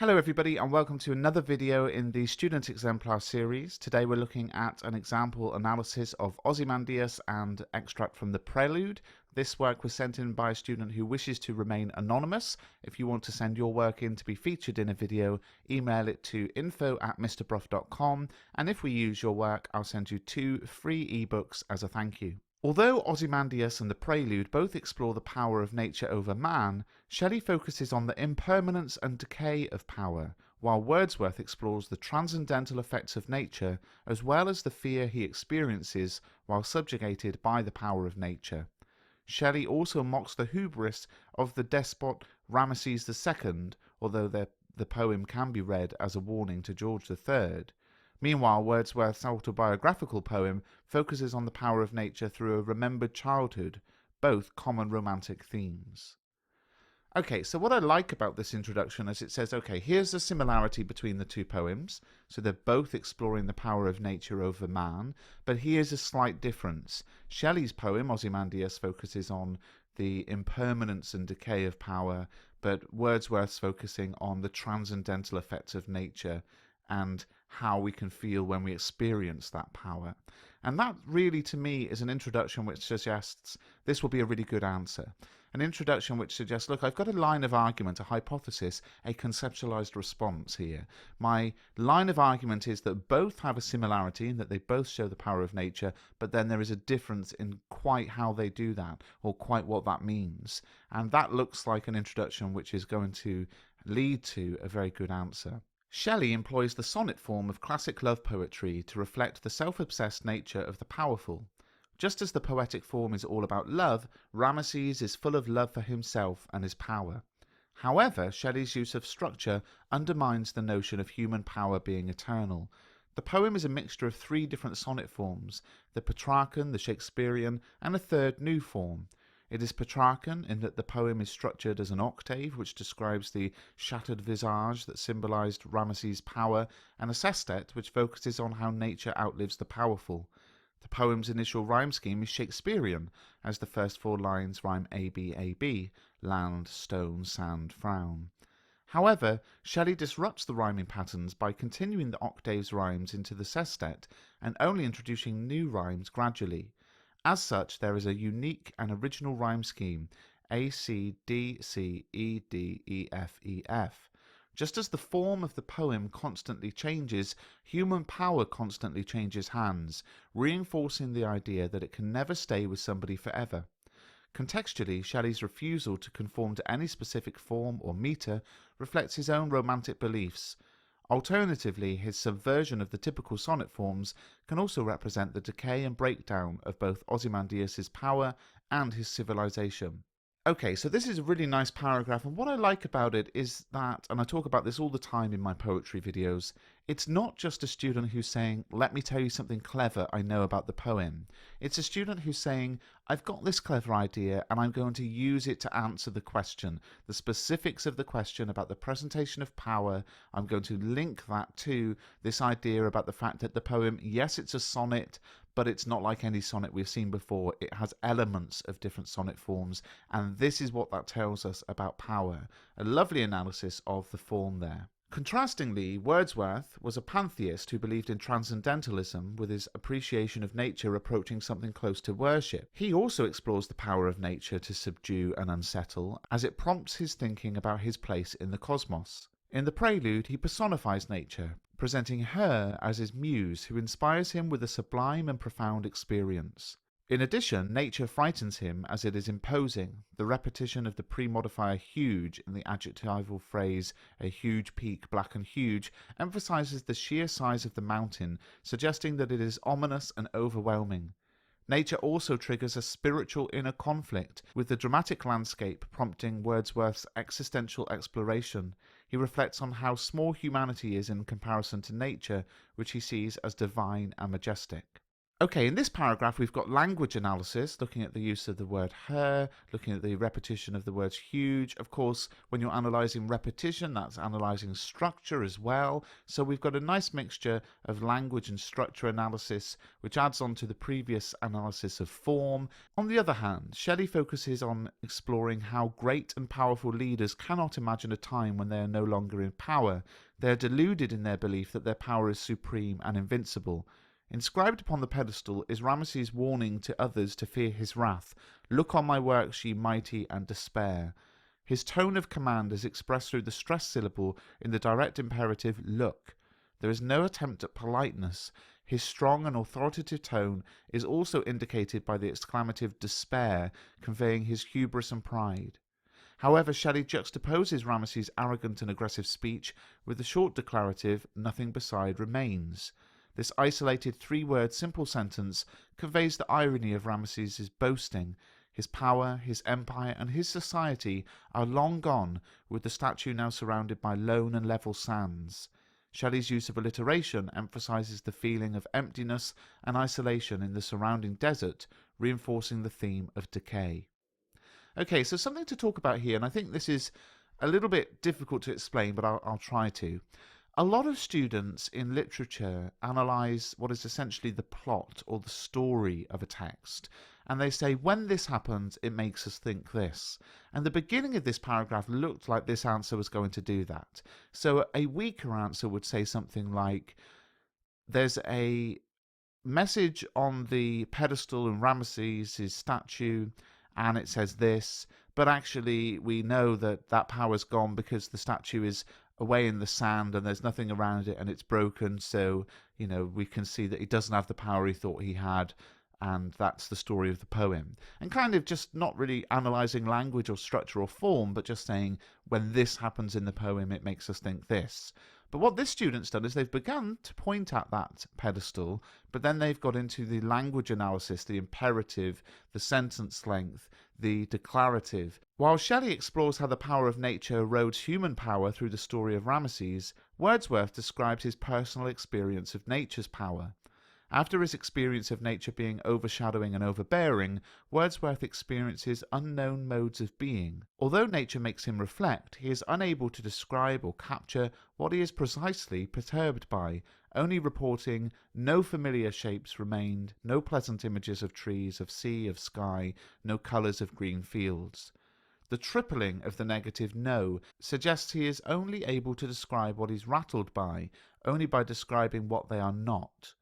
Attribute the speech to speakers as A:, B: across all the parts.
A: Hello everybody and welcome to another video in the Student Exemplar series. Today we're looking at an example analysis of Ozymandias and extract from the Prelude. This work was sent in by a student who wishes to remain anonymous. If you want to send your work in to be featured in a video, email it to info@mrbruff.com, and if we use your work, I'll send you 2 free ebooks as a thank you. Although Ozymandias and the Prelude both explore the power of nature over man, Shelley focuses on the impermanence and decay of power, while Wordsworth explores the transcendental effects of nature as well as the fear he experiences while subjugated by the power of nature. Shelley also mocks the hubris of the despot Ramesses II, although the poem can be read as a warning to George III. Meanwhile, Wordsworth's autobiographical poem focuses on the power of nature through a remembered childhood, both common romantic themes. Okay, so what I like about this introduction is it says, okay, here's a similarity between the two poems. So they're both exploring the power of nature over man, but here's a slight difference. Shelley's poem, Ozymandias, focuses on the impermanence and decay of power, but Wordsworth's focusing on the transcendental effects of nature and how we can feel when we experience that power. And that really, to me, is an introduction which suggests this will be a really good answer. An introduction which suggests, look, I've got a line of argument, a hypothesis, a conceptualized response here. My line of argument is that both have a similarity in that they both show the power of nature, but then there is a difference in quite how they do that, or quite what that means. And that looks like an introduction which is going to lead to a very good answer. Shelley employs the sonnet form of classic love poetry to reflect the self-obsessed nature of the powerful. Just as the poetic form is all about love, Ramesses is full of love for himself and his power. However, Shelley's use of structure undermines the notion of human power being eternal. The poem is a mixture of 3 different sonnet forms, the Petrarchan, the Shakespearean, and a third new form. It is Petrarchan in that the poem is structured as an octave, which describes the shattered visage that symbolized Ramesses' power, and a sestet, which focuses on how nature outlives the powerful. The poem's initial rhyme scheme is Shakespearean, as the first 4 lines rhyme AB, AB, land, stone, sand, frown. However, Shelley disrupts the rhyming patterns by continuing the octave's rhymes into the sestet and only introducing new rhymes gradually. As such, there is a unique and original rhyme scheme, A, C, D, C, E, D, E, F, E, F. Just as the form of the poem constantly changes, human power constantly changes hands, reinforcing the idea that it can never stay with somebody forever. Contextually, Shelley's refusal to conform to any specific form or metre reflects his own romantic beliefs. Alternatively, his subversion of the typical sonnet forms can also represent the decay and breakdown of both Ozymandias' power and his civilization. Okay, so this is a really nice paragraph, and what I like about it is that, and I talk about this all the time in my poetry videos, it's not just a student who's saying, let me tell you something clever I know about the poem. It's a student who's saying, I've got this clever idea and I'm going to use it to answer the question, the specifics of the question about the presentation of power. I'm going to link that to this idea about the fact that the poem, yes, it's a sonnet, but it's not like any sonnet we've seen before. It has elements of different sonnet forms, and this is what that tells us about power. A lovely analysis of the form there. Contrastingly, Wordsworth was a pantheist who believed in transcendentalism, with his appreciation of nature approaching something close to worship. He also explores the power of nature to subdue and unsettle, as it prompts his thinking about his place in the cosmos. In the Prelude, he personifies nature, presenting her as his muse who inspires him with a sublime and profound experience. In addition, nature frightens him as it is imposing. The repetition of the pre-modifier huge in the adjectival phrase, a huge peak, black and huge, emphasizes the sheer size of the mountain, suggesting that it is ominous and overwhelming. Nature also triggers a spiritual inner conflict, with the dramatic landscape prompting Wordsworth's existential exploration. He reflects on how small humanity is in comparison to nature, which he sees as divine and majestic. Okay, in this paragraph, we've got language analysis, looking at the use of the word her, looking at the repetition of the words huge. Of course, when you're analysing repetition, that's analysing structure as well. So we've got a nice mixture of language and structure analysis, which adds on to the previous analysis of form. On the other hand, Shelley focuses on exploring how great and powerful leaders cannot imagine a time when they are no longer in power. They are deluded in their belief that their power is supreme and invincible. Inscribed upon the pedestal is Ramesses' warning to others to fear his wrath. Look on my works, ye mighty, and despair. His tone of command is expressed through the stressed syllable in the direct imperative look. There is no attempt at politeness. His strong and authoritative tone is also indicated by the exclamative despair, conveying his hubris and pride. However, Shelley juxtaposes Ramesses' arrogant and aggressive speech with the short declarative, nothing beside remains. This isolated three-word simple sentence conveys the irony of Ramesses' boasting. His power, his empire, and his society are long gone, with the statue now surrounded by lone and level sands. Shelley's use of alliteration emphasizes the feeling of emptiness and isolation in the surrounding desert, reinforcing the theme of decay. Okay, so something to talk about here, and I think this is a little bit difficult to explain, but I'll try to. A lot of students in literature analyse what is essentially the plot or the story of a text, and they say, when this happens, it makes us think this. And the beginning of this paragraph looked like this answer was going to do that. So a weaker answer would say something like, there's a message on the pedestal in Ramesses' statue, and it says this, but actually we know that that power's gone because the statue is away in the sand and there's nothing around it and it's broken, so we can see that he doesn't have the power he thought he had, and that's the story of the poem. And kind of just not really analysing language or structure or form, but just saying, when this happens in the poem, it makes us think this. But what this student's done is they've begun to point at that pedestal, but then they've got into the language analysis, the imperative, the sentence length, the declarative. While Shelley explores how the power of nature erodes human power through the story of Ramesses, Wordsworth describes his personal experience of nature's power. After his experience of nature being overshadowing and overbearing, Wordsworth experiences unknown modes of being. Although nature makes him reflect, he is unable to describe or capture what he is precisely perturbed by, only reporting no familiar shapes remained, no pleasant images of trees, of sea, of sky, no colours of green fields. The tripling of the negative no suggests he is only able to describe what he's rattled by, only by describing what they are not.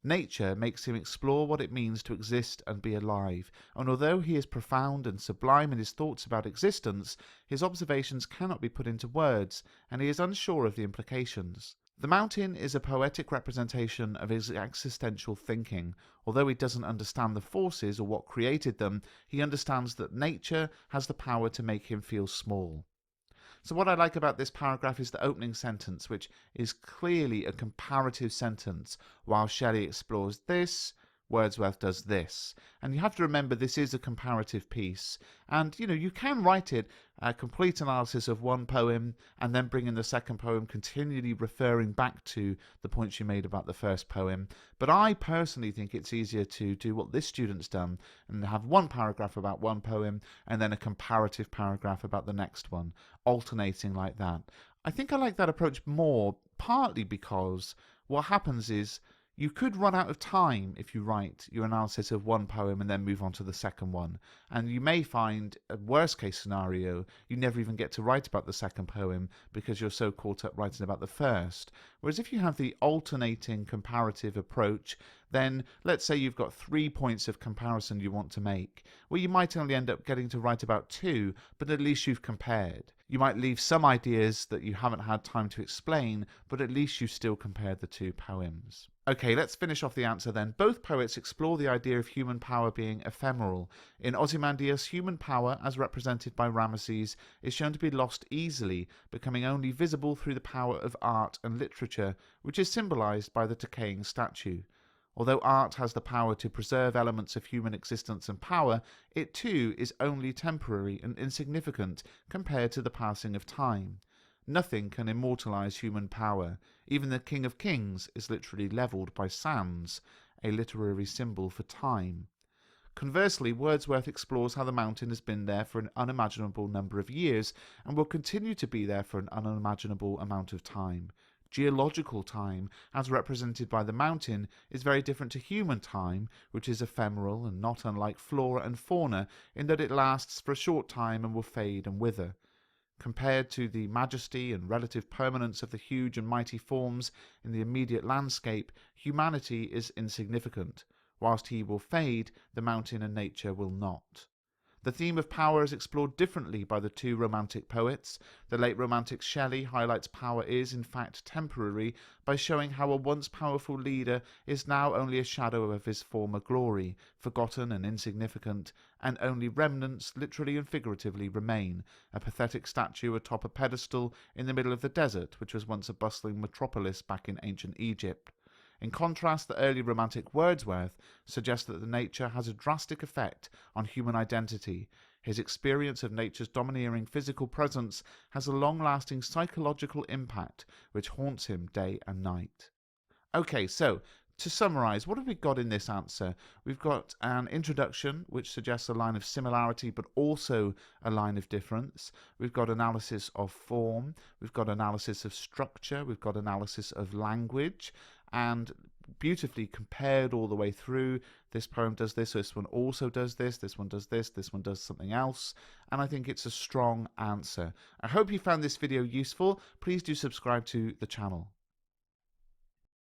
A: Nature makes him explore what it means to exist and be alive, and although he is profound and sublime in his thoughts about existence, his observations cannot be put into words, and he is unsure of the implications. The mountain is a poetic representation of his existential thinking. Although he doesn't understand the forces or what created them, he understands that nature has the power to make him feel small. So what I like about this paragraph is the opening sentence, which is clearly a comparative sentence. While Shelley explores this, Wordsworth does this. And you have to remember this is a comparative piece. And, you can write it a complete analysis of one poem and then bring in the second poem, continually referring back to the points you made about the first poem. But I personally think it's easier to do what this student's done and have one paragraph about one poem and then a comparative paragraph about the next one, alternating like that. I think I like that approach more, partly because what happens is you could run out of time if you write your analysis of one poem and then move on to the second one. And you may find, a worst case scenario, you never even get to write about the second poem because you're so caught up writing about the first. Whereas if you have the alternating comparative approach, then let's say you've got 3 points of comparison you want to make. Well, you might only end up getting to write about 2, but at least you've compared. You might leave some ideas that you haven't had time to explain, but at least you've still compared the 2 poems. Okay, let's finish off the answer then. Both poets explore the idea of human power being ephemeral. In Ozymandias, human power, as represented by Ramesses, is shown to be lost easily, becoming only visible through the power of art and literature, which is symbolized by the decaying statue. Although art has the power to preserve elements of human existence and power, it too is only temporary and insignificant compared to the passing of time. Nothing can immortalize human power. Even the King of Kings is literally levelled by sands. a literary symbol for time. Conversely, Wordsworth explores how the mountain has been there for an unimaginable number of years and will continue to be there for an unimaginable amount of time. Geological time, as represented by the mountain, is very different to human time, which is ephemeral and not unlike flora and fauna in that it lasts for a short time and will fade and wither. Compared to the majesty and relative permanence of the huge and mighty forms in the immediate landscape, humanity is insignificant. Whilst he will fade, the mountain and nature will not. The theme of power is explored differently by the two Romantic poets. The late Romantic Shelley highlights power is, in fact, temporary by showing how a once powerful leader is now only a shadow of his former glory, forgotten and insignificant, and only remnants, literally and figuratively, remain, a pathetic statue atop a pedestal in the middle of the desert, which was once a bustling metropolis back in ancient Egypt. In contrast, the early Romantic Wordsworth suggests that the nature has a drastic effect on human identity. His experience of nature's domineering physical presence has a long-lasting psychological impact which haunts him day and night. Okay, so to summarise, what have we got in this answer? We've got an introduction which suggests a line of similarity but also a line of difference. We've got analysis of form, we've got analysis of structure, we've got analysis of language, and beautifully compared all the way through. This poem does this one also does this one does this one does something else, and I think it's a strong answer. I hope you found this video useful. Please do subscribe to the channel.